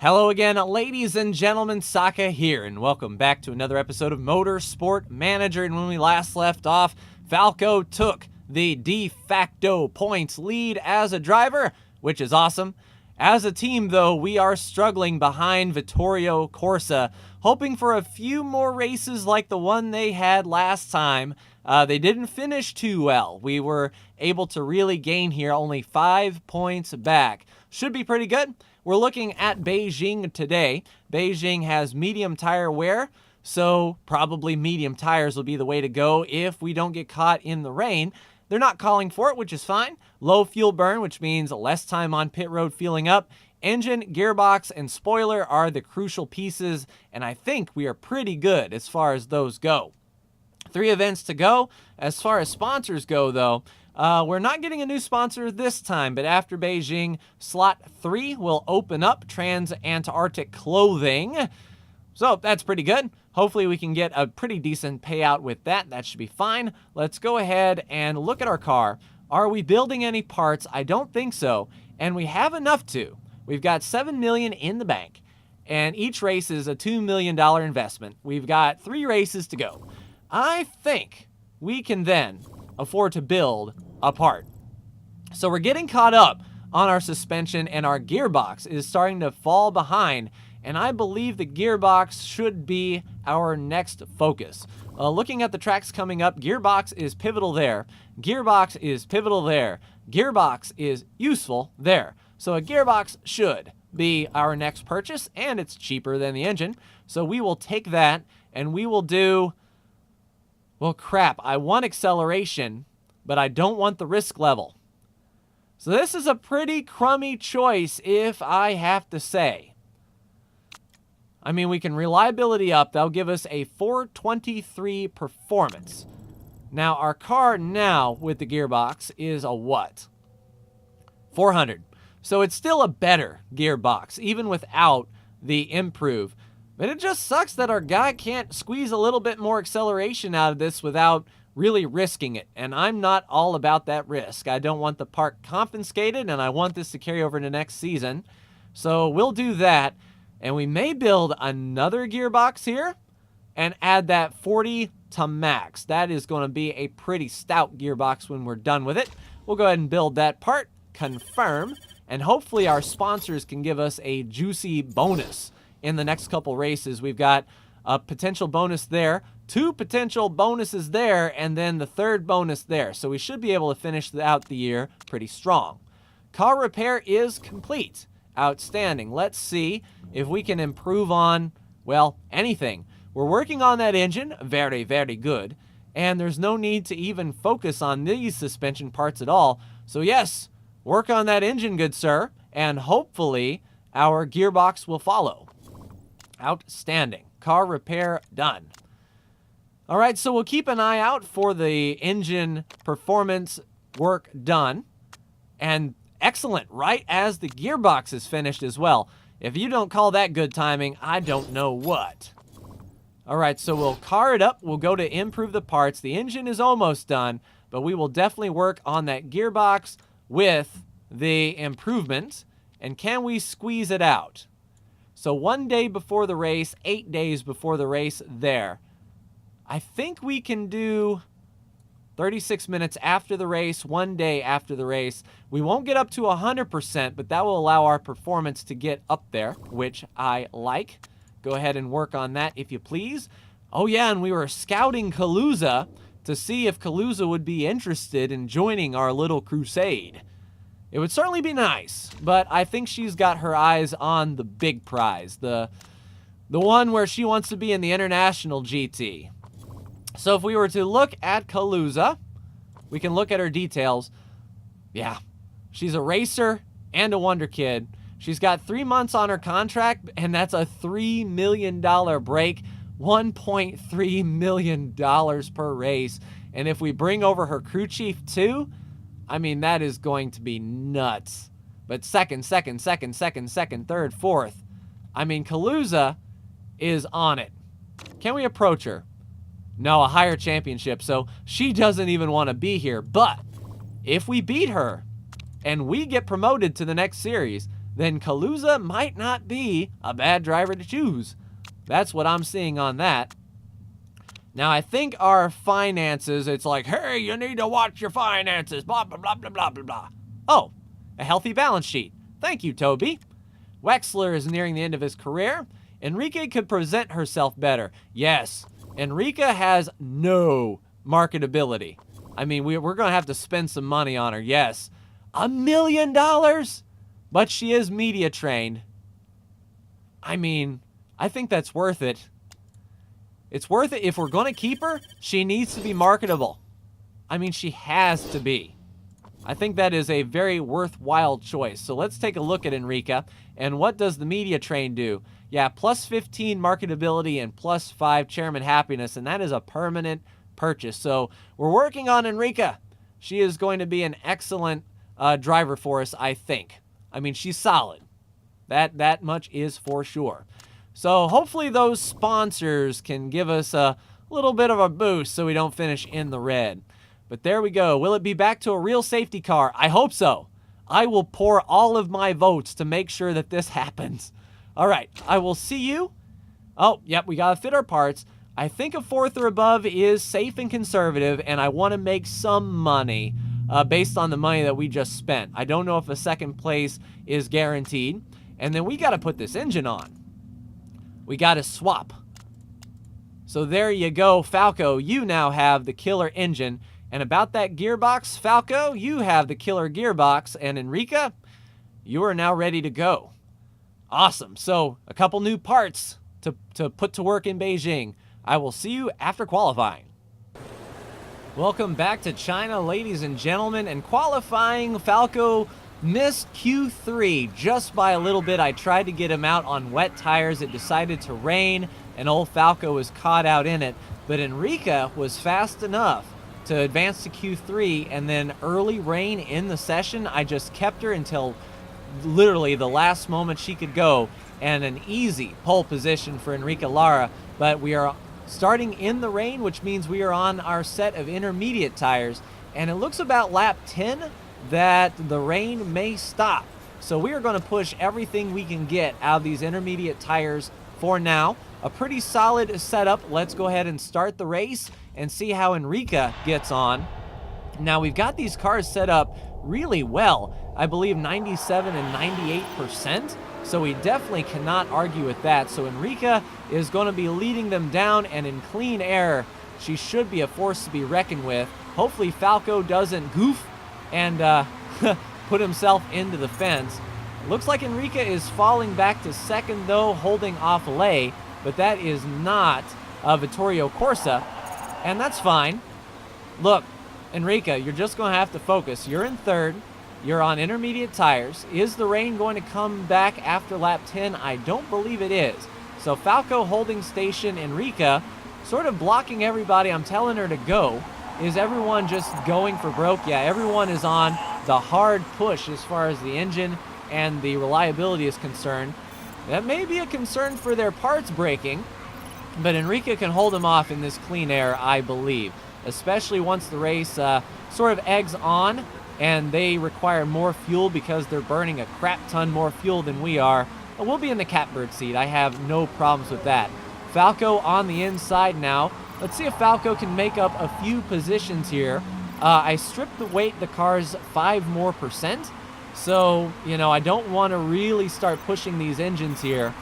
Hello again, ladies and gentlemen, Saka here, and welcome back to another episode of Motorsport Manager. And when we last left off, Falco took the de facto points lead as a driver, which is awesome. As a team, though, we are struggling behind Vittorio Corsa, hoping for a few more races like the one they had last time. They didn't finish too well. We were able to really gain here, only 5 points back. Should be pretty good. We're looking at Beijing today. Beijing has medium tire wear, so probably medium tires will be the way to go if we don't get caught in the rain. They're not calling for it, which is fine. Low fuel burn, which means less time on pit road fueling up. Engine, gearbox, and spoiler are the crucial pieces, and I think we are pretty good as far as those go. 3 events to go. As far as sponsors go, though, we're not getting a new sponsor this time, but after Beijing, slot 3 will open up, Trans-Antarctic Clothing. So that's pretty good. Hopefully we can get a pretty decent payout with that. That should be fine. Let's go ahead and look at our car. Are we building any parts? I don't think so, and we have enough to. We've got $7 million in the bank, and each race is a $2 million investment. We've got 3 races to go. I think we can then afford to build a part. So we're getting caught up on our suspension, and our gearbox is starting to fall behind, and I believe the gearbox should be our next focus. Looking at the tracks coming up, gearbox is pivotal there, gearbox is pivotal there, gearbox is useful there. So a gearbox should be our next purchase, and it's cheaper than the engine. So we will take that, and we will do... Well, crap, I want acceleration, but I don't want the risk level. So this is a pretty crummy choice, if I have to say. I mean, we can reliability up. That'll give us a 423 performance. Now, our car now with the gearbox is a what? 400. So it's still a better gearbox, even without the improve. But it just sucks that our guy can't squeeze a little bit more acceleration out of this without really risking it. And I'm not all about that risk. I don't want the part confiscated, and I want this to carry over to next season. So we'll do that. And we may build another gearbox here and add that 40 to max. That is going to be a pretty stout gearbox when we're done with it. We'll go ahead and build that part, confirm, and hopefully our sponsors can give us a juicy bonus in the next couple races. We've got a potential bonus there, 2 potential bonuses there, and then the 3rd bonus there. So we should be able to finish out the year pretty strong. Car repair is complete. Outstanding. Let's see if we can improve on, well, anything. We're working on that engine. Very, very good. And there's no need to even focus on these suspension parts at all. So yes, work on that engine, good sir. And hopefully our gearbox will follow. Outstanding. Car repair done. All right, so we'll keep an eye out for the engine performance work done. And excellent, right as the gearbox is finished as well. If you don't call that good timing, I don't know what. All right, so we'll car it up. We'll go to improve the parts. The engine is almost done, but we will definitely work on that gearbox with the improvement. And can we squeeze it out? So 1 day before the race, 8 days before the race there. I think we can do 36 minutes after the race, 1 day after the race. We won't get up to 100%, but that will allow our performance to get up there, which I like. Go ahead and work on that if you please. Oh yeah, and we were scouting Kaluza to see if Kaluza would be interested in joining our little crusade. It would certainly be nice, but I think she's got her eyes on the big prize, the one where she wants to be in the International GT. So if we were to look at Kaluza, we can look at her details. Yeah, she's a racer and a wonder kid. She's got 3 months on her contract, and that's a $3 million break, $1.3 million per race. And if we bring over her crew chief too, I mean, that is going to be nuts. But second, third, fourth. I mean, Kaluza is on it. Can we approach her? No, a higher championship, so she doesn't even want to be here. But if we beat her and we get promoted to the next series, then Kaluza might not be a bad driver to choose. That's what I'm seeing on that. Now, I think our finances, it's like, hey, you need to watch your finances, blah, blah, blah, blah, blah, blah, blah. Oh, a healthy balance sheet. Thank you, Toby. Wexler is nearing the end of his career. Enrique could present herself better. Yes, Enrica has no marketability. I mean, we're going to have to spend some money on her, yes. $1 million? But she is media trained. I mean, I think that's worth it. It's worth it. If we're going to keep her, she needs to be marketable. I mean, she has to be. I think that is a very worthwhile choice. So let's take a look at Enrica. And what does the media train do? Yeah, plus 15 marketability and plus 5 chairman happiness, and that is a permanent purchase. So we're working on Enrica. She is going to be an excellent driver for us, I think. I mean, she's solid. That much is for sure. So hopefully those sponsors can give us a little bit of a boost so we don't finish in the red. But there we go. Will it be back to a real safety car? I hope so. I will pour all of my votes to make sure that this happens. All right, I will see you. Oh, yep, we got to fit our parts. I think a 4th or above is safe and conservative, and I want to make some money based on the money that we just spent. I don't know if a 2nd place is guaranteed. And then we got to put this engine on. We got to swap. So there you go, Falco. You now have the killer engine. And about that gearbox, Falco, you have the killer gearbox. And Enrica, you are now ready to go. Awesome. So a couple new parts to put to work in Beijing. I will see you after qualifying. Welcome back to China, ladies and gentlemen. And qualifying, Falco missed Q3 just by a little bit. I tried to get him out on wet tires. It decided to rain, and old Falco was caught out in it. But Enrica was fast enough to advance to Q3, and then early rain in the session, I just kept her until literally the last moment she could go, and an easy pole position for Enrica Lara. But we are starting in the rain, which means we are on our set of intermediate tires, and it looks about lap 10 that the rain may stop. So we are going to push everything we can get out of these intermediate tires for now. A pretty solid setup. Let's go ahead and start the race and see how Enrica gets on. Now, we've got these cars set up really well. I believe 97 and 98%. So we definitely cannot argue with that. So Enrica is going to be leading them down, and in clean air, she should be a force to be reckoned with. Hopefully Falco doesn't goof and put himself into the fence. Looks like Enrica is falling back to 2nd, though, holding off Lay, but that is not Vittorio Corsa, and that's fine. Look, Enrica, you're just going to have to focus. You're in 3rd. You're on intermediate tires. Is the rain going to come back after lap 10? I don't believe it is. So Falco holding station, Enrica sort of blocking everybody. I'm telling her to go. Is everyone just going for broke? Yeah, everyone is on the hard push as far as the engine and the reliability is concerned. That may be a concern for their parts breaking, but Enrica can hold them off in this clean air, I believe, especially once the race sort of eggs on and they require more fuel because they're burning a crap ton more fuel than we are. We'll be in the catbird seat. I have no problems with that. Falco on the inside now. Let's see if Falco can make up a few positions here. I stripped the weight the cars 5% more. So, you know, I don't want to really start pushing these engines here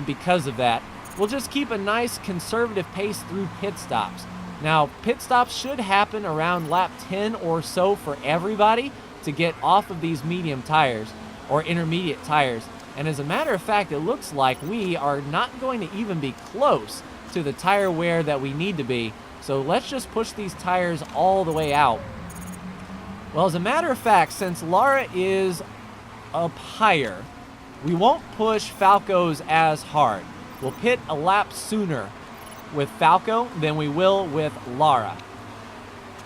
because of that. We'll just keep a nice conservative pace through pit stops. Now, pit stops should happen around lap 10 or so for everybody to get off of these medium tires or intermediate tires. And as a matter of fact, it looks like we are not going to even be close to the tire wear that we need to be. So let's just push these tires all the way out. Well, as a matter of fact, since Lara is up higher, we won't push Falco's as hard. We'll pit a lap sooner with Falco than we will with Lara.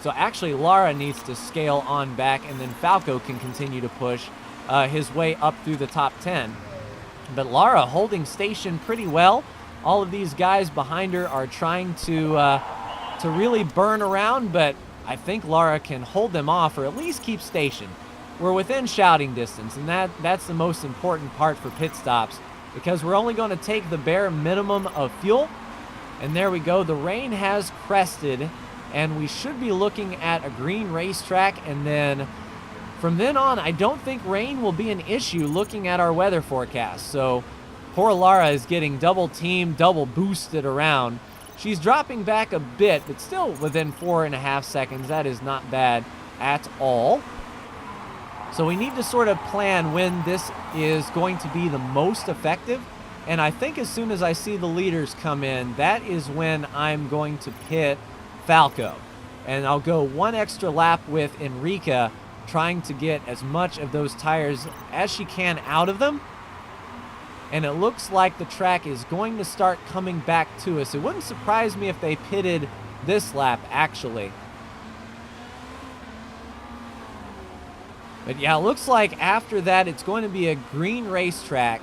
So actually, Lara needs to scale on back, and then Falco can continue to push his way up through the top 10. But Lara holding station pretty well. All of these guys behind her are trying to really burn around, but I think Lara can hold them off or at least keep station. we're within shouting distance, and that's the most important part for pit stops, because we're only going to take the bare minimum of fuel. And there we go. The rain has crested, and we should be looking at a green racetrack. And then from then on, I don't think rain will be an issue looking at our weather forecast. So poor Lara is getting double teamed, double boosted around. She's dropping back a bit, but still within 4.5 seconds. That is not bad at all. So we need to sort of plan when this is going to be the most effective. And I think as soon as I see the leaders come in, that is when I'm going to pit Falco. And I'll go one extra lap with Enrica, trying to get as much of those tires as she can out of them. And it looks like the track is going to start coming back to us. It wouldn't surprise me if they pitted this lap, actually. But yeah, it looks like after that it's going to be a green racetrack.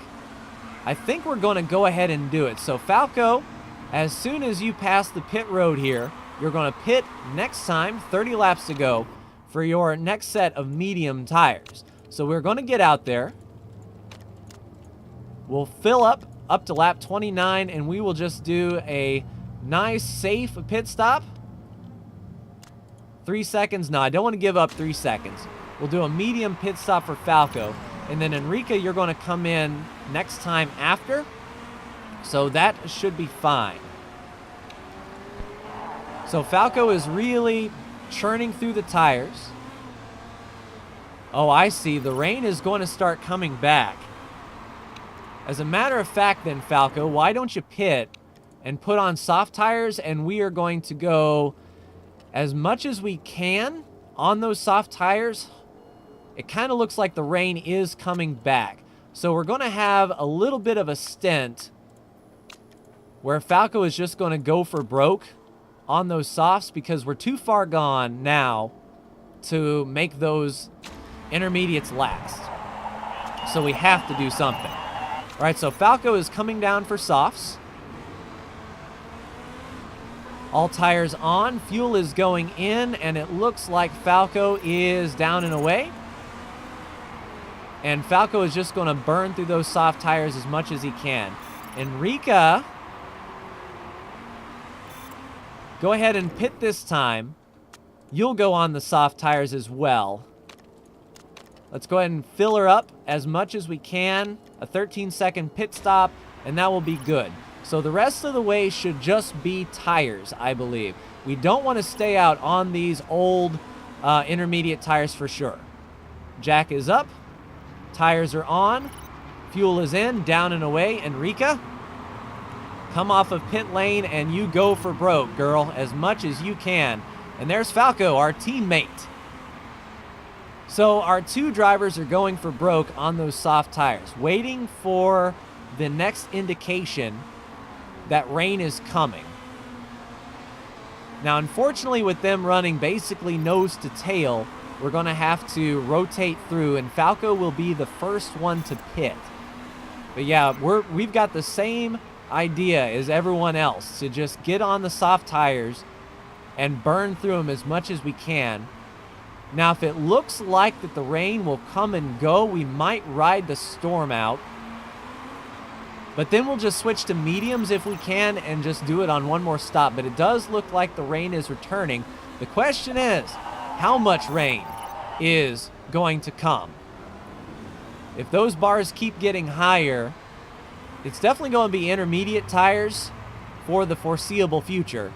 I think we're going to go ahead and do it. So Falco, as soon as you pass the pit road here, you're going to pit next time, 30 laps to go, for your next set of medium tires. So we're going to get out there. We'll fill up to lap 29, and we will just do a nice, safe pit stop. 3 seconds. No, I don't want to give up 3 seconds. We'll do a medium pit stop for Falco. And then Enrica, you're going to come in next time after. So that should be fine. So Falco is really churning through the tires. Oh, I see. The rain is going to start coming back. As a matter of fact then, Falco, why don't you pit and put on soft tires, and we are going to go as much as we can on those soft tires. It kind of looks like the rain is coming back. So we're going to have a little bit of a stint where Falco is just going to go for broke on those softs, because we're too far gone now to make those intermediates last. So we have to do something. All right, so Falco is coming down for softs. All tires on, fuel is going in, and it looks like Falco is down and away. And Falco is just going to burn through those soft tires as much as he can. Enrica, go ahead and pit this time. You'll go on the soft tires as well. Let's go ahead and fill her up as much as we can. A 13-second pit stop, and that will be good. So the rest of the way should just be tires, I believe. We don't want to stay out on these old intermediate tires for sure. Jack is up. Tires are on. Fuel is in. Down and away. Enrica, come off of pit lane, and you go for broke, girl, as much as you can. And there's Falco, our teammate. So our two drivers are going for broke on those soft tires, waiting for the next indication that rain is coming. Now, unfortunately, with them running basically nose to tail, we're going to have to rotate through, and Falco will be the first one to pit. But yeah, we've got the same idea as everyone else, to just get on the soft tires and burn through them as much as we can. Now, if it looks like that the rain will come and go, we might ride the storm out. But then we'll just switch to mediums if we can and just do it on one more stop. But it does look like the rain is returning. The question is, how much rain is going to come? If those bars keep getting higher, it's definitely going to be intermediate tires for the foreseeable future.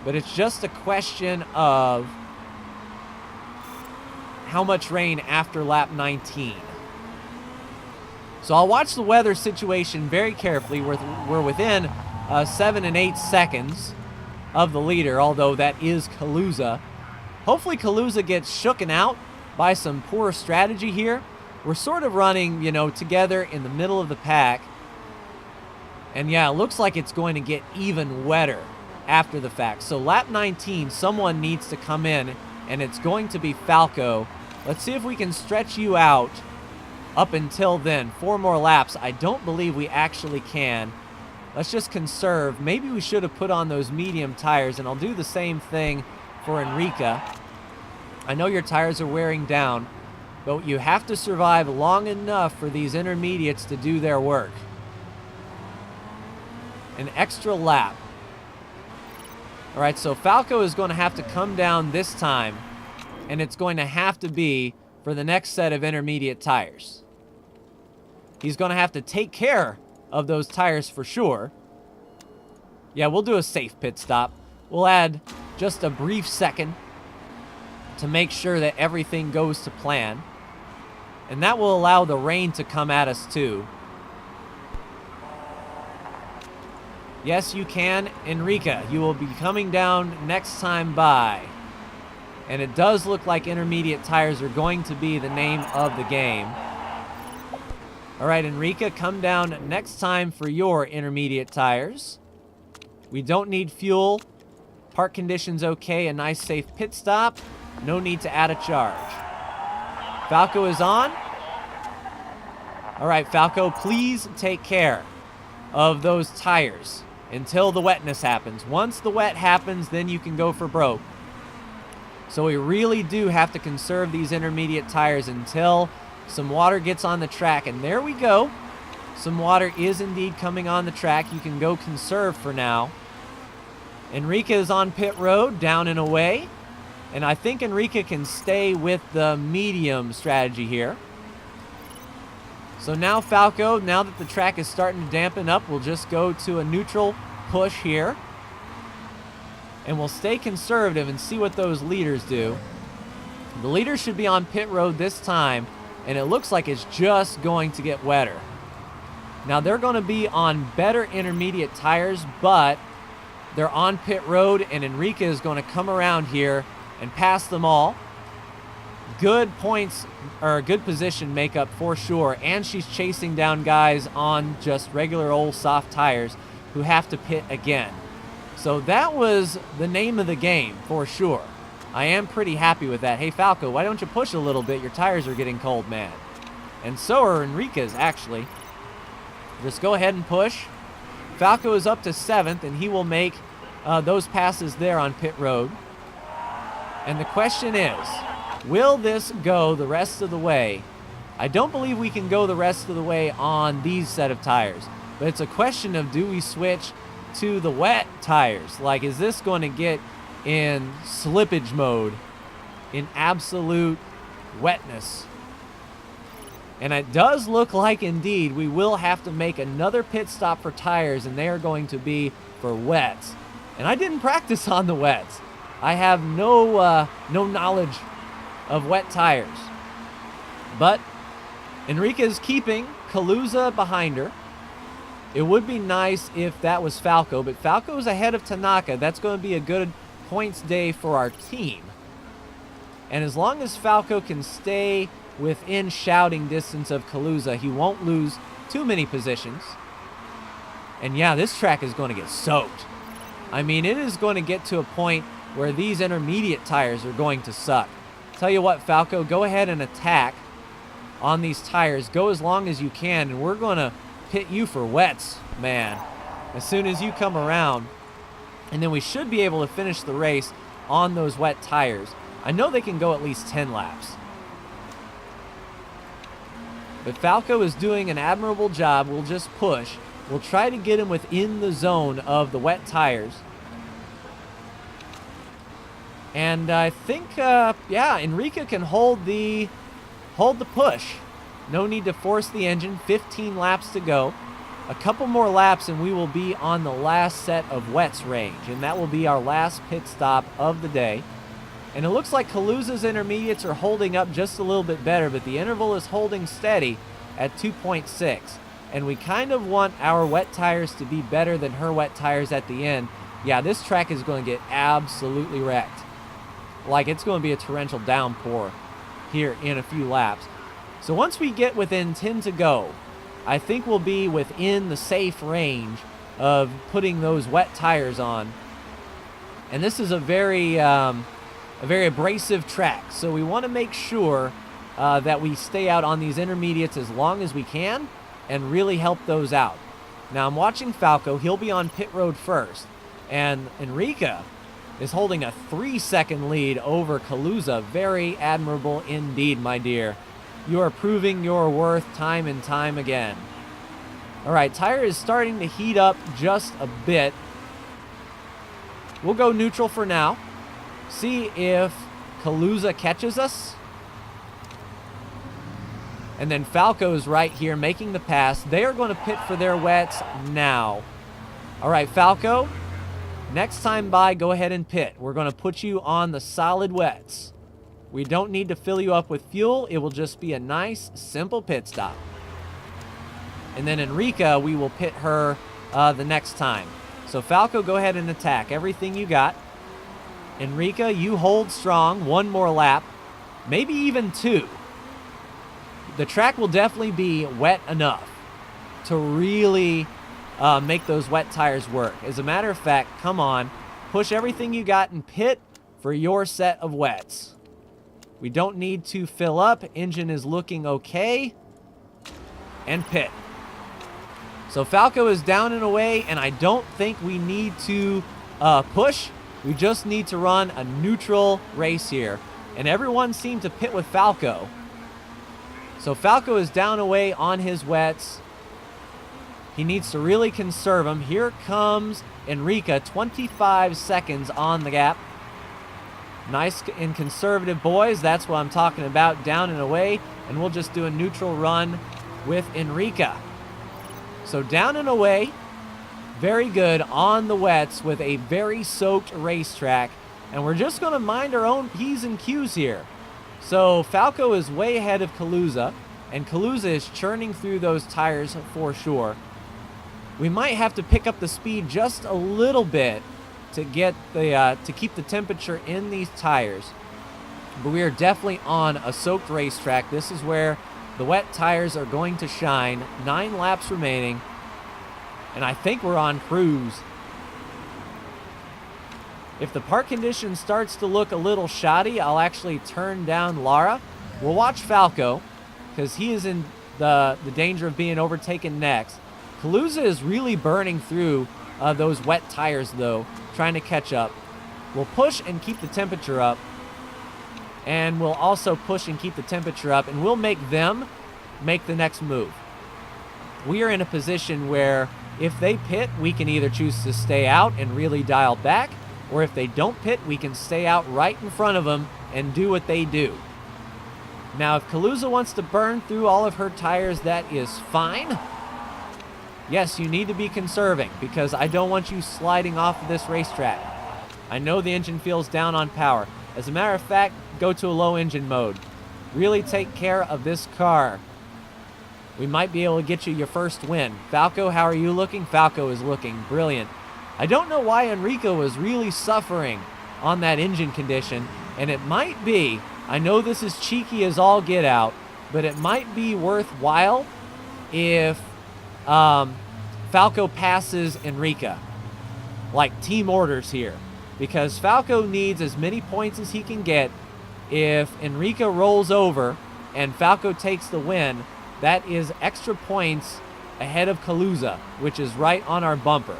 But it's just a question of how much rain after lap 19. So I'll watch the weather situation very carefully. We're within 7 and 8 seconds of the leader, although that is Kaluza. Hopefully Kaluza gets shooken out by some poor strategy here. We're sort of running, together in the middle of the pack. And yeah, it looks like it's going to get even wetter after the fact. So lap 19, someone needs to come in, and it's going to be Falco. Let's see if we can stretch you out up until then. 4 more laps. I don't believe we actually can. Let's just conserve. Maybe we should have put on those medium tires, and I'll do the same thing for Enrica. I know your tires are wearing down, but you have to survive long enough for these intermediates to do their work. An extra lap. All right, so Falco is going to have to come down this time, and it's going to have to be for the next set of intermediate tires. He's going to have to take care of those tires for sure. Yeah, we'll do a safe pit stop. We'll add just a brief second to make sure that everything goes to plan. And that will allow the rain to come at us too. Yes, you can. Enrica, you will be coming down next time by. And it does look like intermediate tires are going to be the name of the game. All right, Enrica, come down next time for your intermediate tires. We don't need fuel. Park conditions okay. A nice safe pit stop. No need to add a charge. Falco is on. All right, Falco, please take care of those tires until the wetness happens. Once the wet happens, then you can go for broke. So we really do have to conserve these intermediate tires until some water gets on the track. And there we go. Some water is indeed coming on the track. You can go conserve for now. Enrica is on pit road, down and away. And I think Enrica can stay with the medium strategy here. So now Falco, now that the track is starting to dampen up, we'll just go to a neutral push here. And we'll stay conservative and see what those leaders do. The leaders should be on pit road this time, and it looks like it's just going to get wetter. Now they're going to be on better intermediate tires, but they're on pit road, and Enrica is going to come around here and pass them all. Good points, or good position makeup for sure, and she's chasing down guys on just regular old soft tires who have to pit again. So that was the name of the game for sure. I am pretty happy with that. Hey Falco, why don't you push a little bit? Your tires are getting cold, man. And so are Enrica's, actually. Just go ahead and push. Falco is up to 7th, and he will make those passes there on pit road. And the question is, will this go the rest of the way? I don't believe we can go the rest of the way on these set of tires. But it's a question of, do we switch to the wet tires? Like, is this going to get in slippage mode, in absolute wetness? And it does look like, indeed, we will have to make another pit stop for tires, and they are going to be for wets. And I didn't practice on the wets. I have no knowledge of wet tires. But Enrica is keeping Kaluza behind her. It would be nice if that was Falco, but Falco is ahead of Tanaka. That's going to be a good points day for our team. And as long as Falco can stay within shouting distance of Kaluza, he won't lose too many positions. And yeah, this track is going to get soaked. I mean, it is going to get to a point where these intermediate tires are going to suck. Tell you what, Falco, go ahead and attack on these tires. Go as long as you can, and we're going to pit you for wets, man, as soon as you come around. And then we should be able to finish the race on those wet tires. I know they can go at least 10 laps. But Falco is doing an admirable job. We'll just push. We'll try to get him within the zone of the wet tires. And I think, yeah, Enrica can hold the push. No need to force the engine. 15 laps to go. A couple more laps and we will be on the last set of wets range. And that will be our last pit stop of the day. And it looks like Kaluza's intermediates are holding up just a little bit better, but the interval is holding steady at 2.6. And we kind of want our wet tires to be better than her wet tires at the end. Yeah, this track is going to get absolutely wrecked. Like, it's going to be a torrential downpour here in a few laps. So once we get within 10 to go, I think we'll be within the safe range of putting those wet tires on. And this is a very abrasive track, so we want to make sure that we stay out on these intermediates as long as we can and really help those out. Now I'm watching Falco. He'll be on pit road first, and Enrica is holding a 3-second lead over Kaluza. Very admirable indeed, my dear. You are proving your worth time and time again. All right, tire is starting to heat up just a bit. We'll go neutral for now. See if Kaluza catches us. And then Falco's right here making the pass. They are going to pit for their wets now. All right, Falco, next time by, go ahead and pit. We're going to put you on the solid wets. We don't need to fill you up with fuel. It will just be a nice, simple pit stop. And then Enrica, we will pit her the next time. So Falco, go ahead and attack everything you got. Enrica, you hold strong. One more lap, maybe even two. The track will definitely be wet enough to really make those wet tires work. As a matter of fact, come on, push everything you got and pit for your set of wets. We don't need to fill up. Engine is looking okay. And pit. So Falco is down and away, and I don't think we need to push. We just need to run a neutral race here. And everyone seemed to pit with Falco. So Falco is down away on his wets. He needs to really conserve them. Here comes Enrica, 25 seconds on the gap. Nice and conservative, boys. That's what I'm talking about, down and away. And we'll just do a neutral run with Enrica. So down and away, very good on the wets with a very soaked racetrack. And we're just going to mind our own P's and Q's here. So Falco is way ahead of Kaluza, and Kaluza is churning through those tires for sure. We might have to pick up the speed just a little bit to get the to keep the temperature in these tires. But we are definitely on a soaked racetrack. This is where the wet tires are going to shine. 9 laps remaining, and I think we're on cruise. If the park condition starts to look a little shoddy, I'll actually turn down Lara. We'll watch Falco, because he is in the danger of being overtaken next. Kaluza is really burning through those wet tires, though, trying to catch up. We'll push and keep the temperature up. And we'll also push and keep the temperature up, and we'll make them make the next move. We are in a position where if they pit, we can either choose to stay out and really dial back, or if they don't pit, we can stay out right in front of them and do what they do. Now, if Kaluza wants to burn through all of her tires, that is fine. Yes, you need to be conserving, because I don't want you sliding off of this racetrack. I know the engine feels down on power. As a matter of fact, go to a low engine mode. Really take care of this car. We might be able to get you your first win. Falco, how are you looking? Falco is looking brilliant. I don't know why Enrico was really suffering on that engine condition, and it might be, I know this is cheeky as all get out, but it might be worthwhile if Falco passes Enrica. Like team orders here. Because Falco needs as many points as he can get. If Enrica rolls over and Falco takes the win, that is extra points ahead of Kaluza, which is right on our bumper.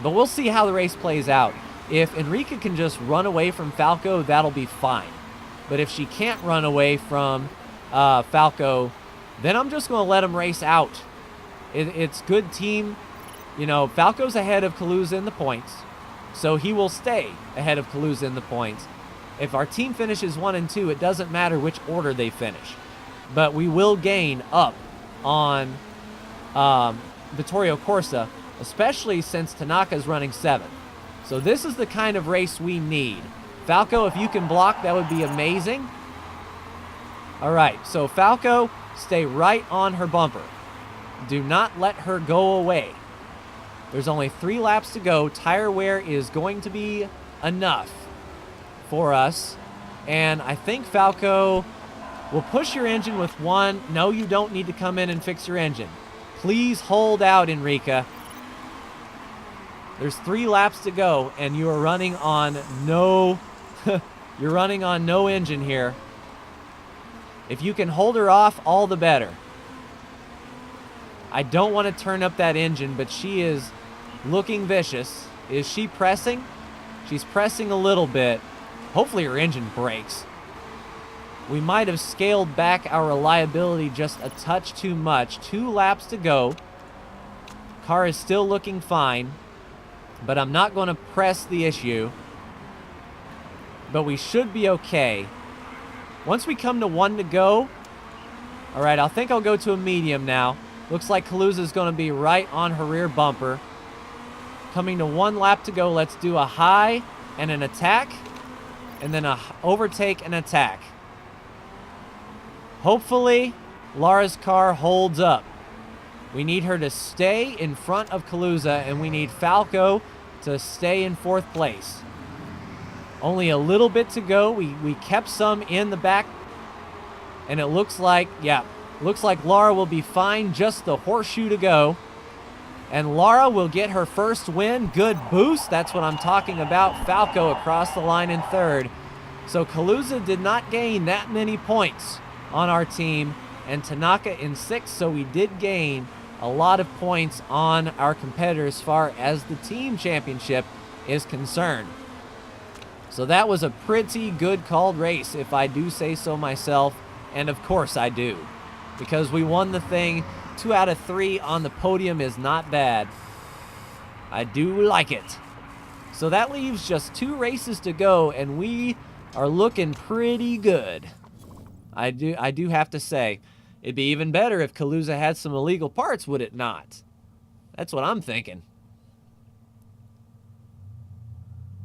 But we'll see how the race plays out. If Enrica can just run away from Falco, that'll be fine. But if she can't run away from Falco, then I'm just going to let him race out. It's good team. You know, Falco's ahead of Kaluza in the points, so he will stay ahead of Kaluza in the points. If our team finishes 1 and 2, it doesn't matter which order they finish. But we will gain up on Vittorio Corsa, especially since Tanaka's running 7th. So this is the kind of race we need. Falco, if you can block, that would be amazing. All right, so Falco, stay right on her bumper. Do not let her go away. There's only 3 laps to go. Tire wear is going to be enough for us. And I think Falco will push your engine with 1. No, you don't need to come in and fix your engine. Please hold out, Enrica. There's 3 laps to go, and you are running on no... you're running on no engine here. If you can hold her off, all the better. I don't want to turn up that engine, but she is looking vicious. Is she pressing? She's pressing a little bit. Hopefully her engine breaks. we might have scaled back our reliability just a touch too much. 2 laps to go. Car is still looking fine, but I'm not going to press the issue. But we should be okay. Once we come to 1 to go, all right, I think I'll go to a medium now. Looks like Kaluza's going to be right on her rear bumper. Coming to 1 lap to go, let's do a high and an attack, and then a overtake and attack. Hopefully, Lara's car holds up. We need her to stay in front of Kaluza, and we need Falco to stay in 4th place. Only a little bit to go. We kept some in the back, and it looks like, looks like Lara will be fine. Just the horseshoe to go. And Lara will get her first win. Good boost. That's what I'm talking about. Falco across the line in 3rd. So Kaluza did not gain that many points on our team, and Tanaka in 6th, so we did gain a lot of points on our competitor as far as the team championship is concerned. So that was a pretty good called race, if I do say so myself, and of course I do, because we won the thing. 2 out of 3 on the podium is not bad. I do like it. So that leaves just 2 races to go, and we are looking pretty good. I do have to say, it'd be even better if Kaluza had some illegal parts, would it not? That's what I'm thinking.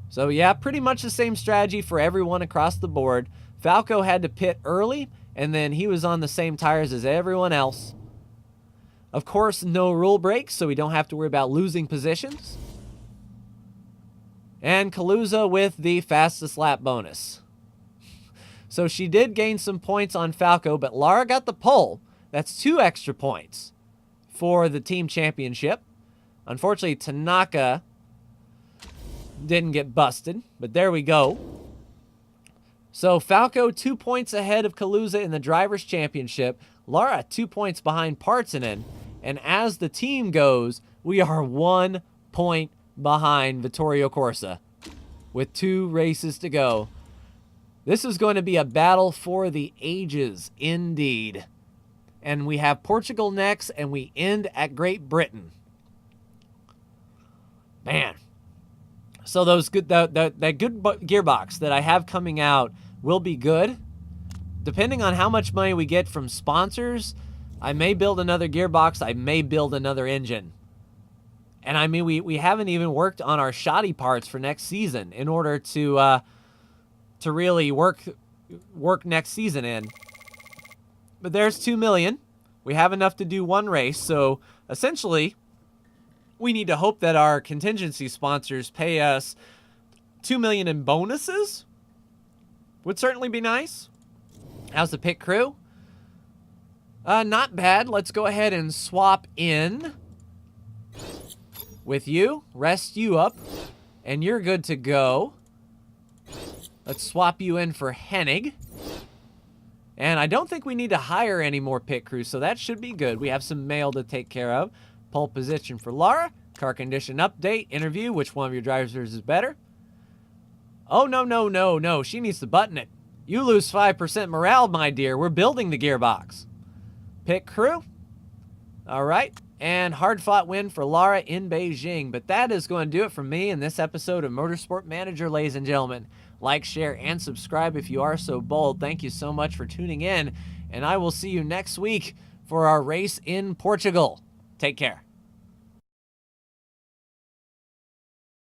So yeah, pretty much the same strategy for everyone across the board. Falco had to pit early, and then he was on the same tires as everyone else. Of course, no rule breaks, so we don't have to worry about losing positions. And Kaluza with the fastest lap bonus. So she did gain some points on Falco, but Lara got the pole. That's 2 extra points for the team championship. Unfortunately, Tanaka didn't get busted, but there we go. So Falco 2 points ahead of Kaluza in the Drivers' Championship. Lara 2 points behind Partsinen. And as the team goes, we are 1 point behind Vittorio Corsa with 2 races to go. This is going to be a battle for the ages, indeed. And we have Portugal next, and we end at Great Britain. Man. So those good that good gearbox that I have coming out will be good. Depending on how much money we get from sponsors, I may build another gearbox. I may build another engine. And I mean, we haven't even worked on our shoddy parts for next season in order to really work next season in. But there's 2 million. We have enough to do 1 race. So essentially, we need to hope that our contingency sponsors pay us 2 million in bonuses. Would certainly be nice. How's the pit crew? Not bad. Let's go ahead and swap in with you. Rest you up. And you're good to go. Let's swap you in for Hennig. And I don't think we need to hire any more pit crew, so that should be good. We have some mail to take care of. Pole position for Lara. Car condition update. Interview. Which one of your drivers is better? Oh, no. She needs to button it. You lose 5% morale, my dear. We're building the gearbox. Pit crew. All right. And hard-fought win for Lara in Beijing. But that is going to do it for me in this episode of Motorsport Manager, ladies and gentlemen. Like, share, and subscribe if you are so bold. Thank you so much for tuning in. And I will see you next week for our race in Portugal. Take care.